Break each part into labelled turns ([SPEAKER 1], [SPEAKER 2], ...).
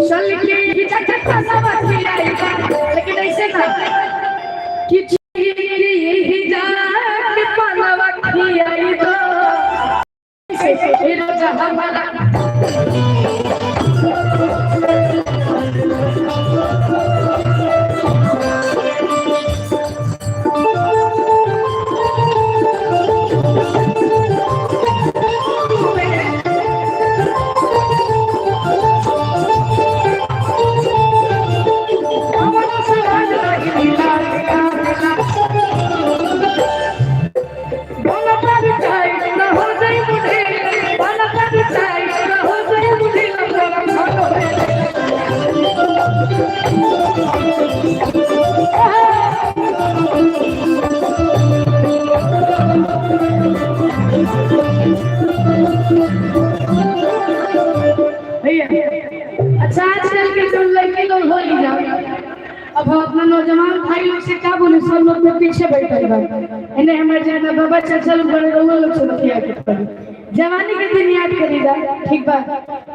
[SPEAKER 1] चल के चक्का सवा खिलाएगा लेकिन ऐसे ना कि यही जान के पालवा खिलाएगा फिर हमारा अच्छा आजकल के जो लड़के लोग हो ही जाओ अब अपना नौजवान भाई लोग से क्या बोले सब लोग तो पीछे बैठे बा इन्हें हमारे ज्यादा बाबा चाचा लोग बड़े लोग से किया जवानी के दिन याद करेगा ठीक बा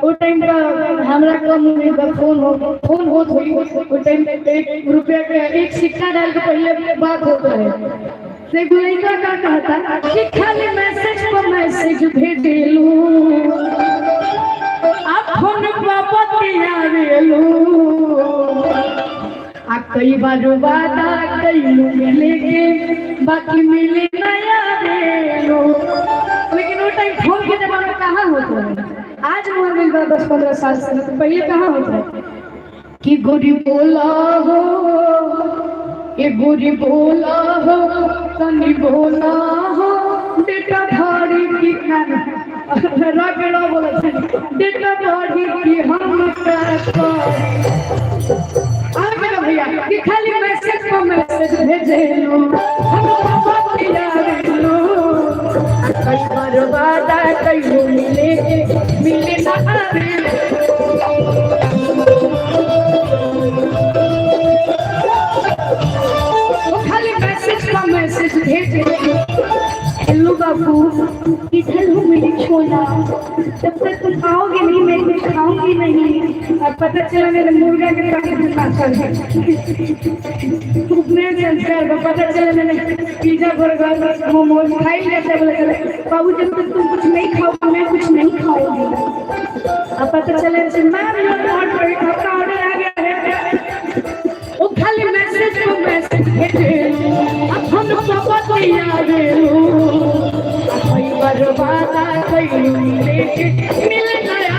[SPEAKER 1] वो टाइम पर हमरा कम उम्र फोन हो थोड़ी वो टाइम पे 1 रुपया का एक सिक्का डाल के पहले बात होता है से गुलैका का कहता कि खाली मैसेज पर मैसेज भेजलू फोन पतिया रेलू आ कई बार वादा कईलू मिले के बाकी मिले नया रेलू लेकिन वो टाइम फोन के जमाना कहाँ होता है आज उम्र में 10-15 साल से तो पहले कहाँ होता है कि गोरी बोला हो ये गोरी बोला हो तनी बोला हो बेटा भारी की कान रगड़ा बोला बेटा भारी की हम करता आ गया भैया कि खाली मैसेज को मैसेज भेजे लो हम बाबा पिला लो कई बार वादा कई मिले ना खाली मैसेज का मैसेज भेजे हेलो बाबू इधर हूँ मेरी छोला जब तक तुम खाओगे नहीं मैं कुछ खाऊंगी नहीं और पता चला मेरे मुर्गा के संस्कार का पता चला मैंने पिज्जा बर्गर मोमोज खाई लेते बोले बाबू जब तक तुम कुछ नहीं खाओगे मैं कुछ नहीं खाऊंगी अब पता चले मैम आपका ऑर्डर आ गया है वो खाली मैसेज को मैसेज भेजे अब हम पापा तैयार बर्बादा मिल गया